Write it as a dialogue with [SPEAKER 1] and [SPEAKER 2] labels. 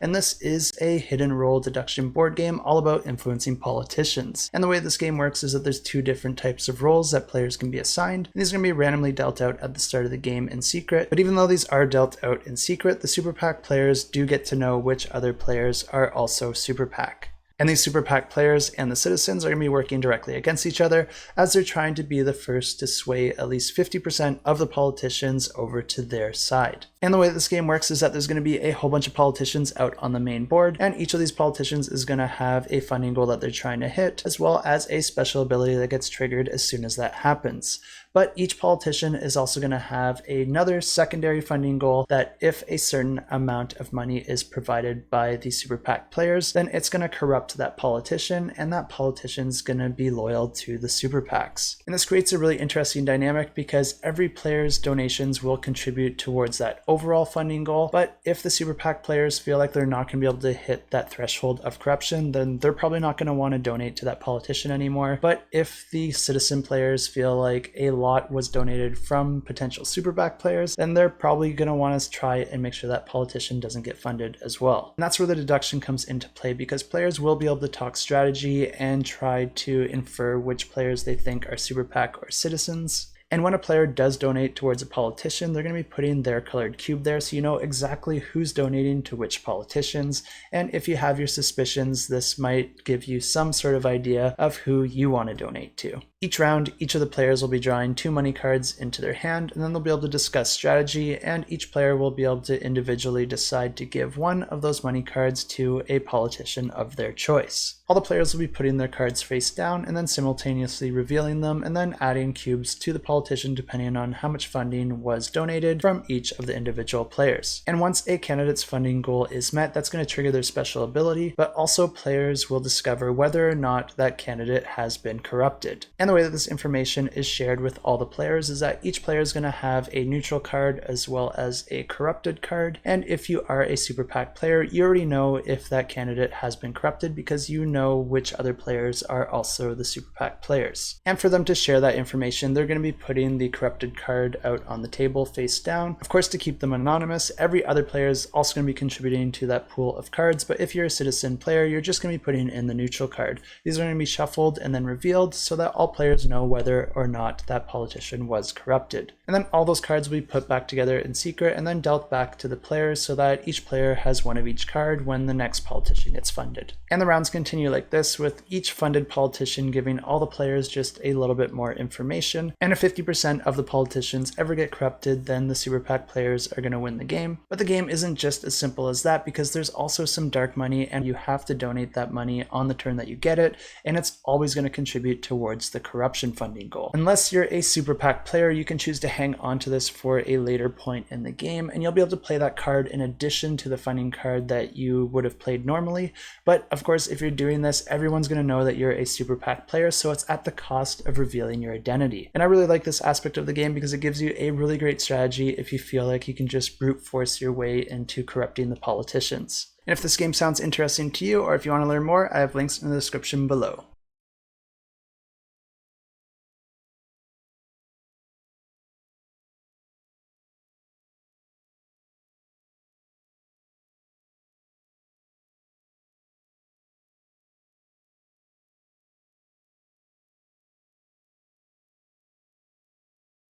[SPEAKER 1] And this is a hidden role deduction board game all about influencing politicians. And the way this game works is that there's two different types of roles that players can be assigned. And these are going to be randomly dealt out at the start of the game in secret. But even though these are dealt out in secret, the Super PAC players do get to know which other players are also Super PAC. And these Super PAC players and the citizens are going to be working directly against each other as they're trying to be the first to sway at least 50% of the politicians over to their side. And the way this game works is that there's going to be a whole bunch of politicians out on the main board, and each of these politicians is going to have a funding goal that they're trying to hit, as well as a special ability that gets triggered as soon as that happens. But each politician is also going to have another secondary funding goal that if a certain amount of money is provided by the Super PAC players, then it's going to corrupt that politician, and that politician's going to be loyal to the Super PACs. And this creates a really interesting dynamic because every player's donations will contribute towards that overall funding goal, but if the Super PAC players feel like they're not going to be able to hit that threshold of corruption, then they're probably not going to want to donate to that politician anymore. But if the citizen players feel like a lot was donated from potential Super PAC players, then they're probably going to want to try and make sure that politician doesn't get funded as well. And that's where the deduction comes into play, because players will be able to talk strategy and try to infer which players they think are Super PAC or citizens. And when a player does donate towards a politician, they're going to be putting their colored cube there so you know exactly who's donating to which politicians. And if you have your suspicions, this might give you some sort of idea of who you want to donate to. Each round, each of the players will be drawing 2 money cards into their hand, and then they'll be able to discuss strategy, and each player will be able to individually decide to give one of those money cards to a politician of their choice. All the players will be putting their cards face down and then simultaneously revealing them and then adding cubes to the politician depending on how much funding was donated from each of the individual players. And once a candidate's funding goal is met, that's going to trigger their special ability, but also players will discover whether or not that candidate has been corrupted. And the way that this information is shared with all the players is that each player is going to have a neutral card as well as a corrupted card. And if you are a Super PAC player, you already know if that candidate has been corrupted because you know which other players are also the Super PAC players. And for them to share that information, they're going to be putting the corrupted card out on the table face down. Of course, to keep them anonymous, every other player is also going to be contributing to that pool of cards, but if you're a citizen player, you're just going to be putting in the neutral card. These are going to be shuffled and then revealed so that all players know whether or not that politician was corrupted. And then all those cards will be put back together in secret and then dealt back to the players so that each player has one of each card when the next politician gets funded. And the rounds continue like this, with each funded politician giving all the players just a little bit more information. And if 50% of the politicians ever get corrupted, then the Super PAC players are going to win the game. But the game isn't just as simple as that, because there's also some dark money and you have to donate that money on the turn that you get it, and it's always going to contribute towards the corruption funding goal. Unless you're a Super PAC player, you can choose to hang on to this for a later point in the game, and you'll be able to play that card in addition to the funding card that you would have played normally. But of course, if you're doing this, everyone's going to know that you're a Super PAC player, so it's at the cost of revealing your identity. And I really like this aspect of the game because it gives you a really great strategy if you feel like you can just brute force your way into corrupting the politicians. And if this game sounds interesting to you, or if you want to learn more, I have links in the description below.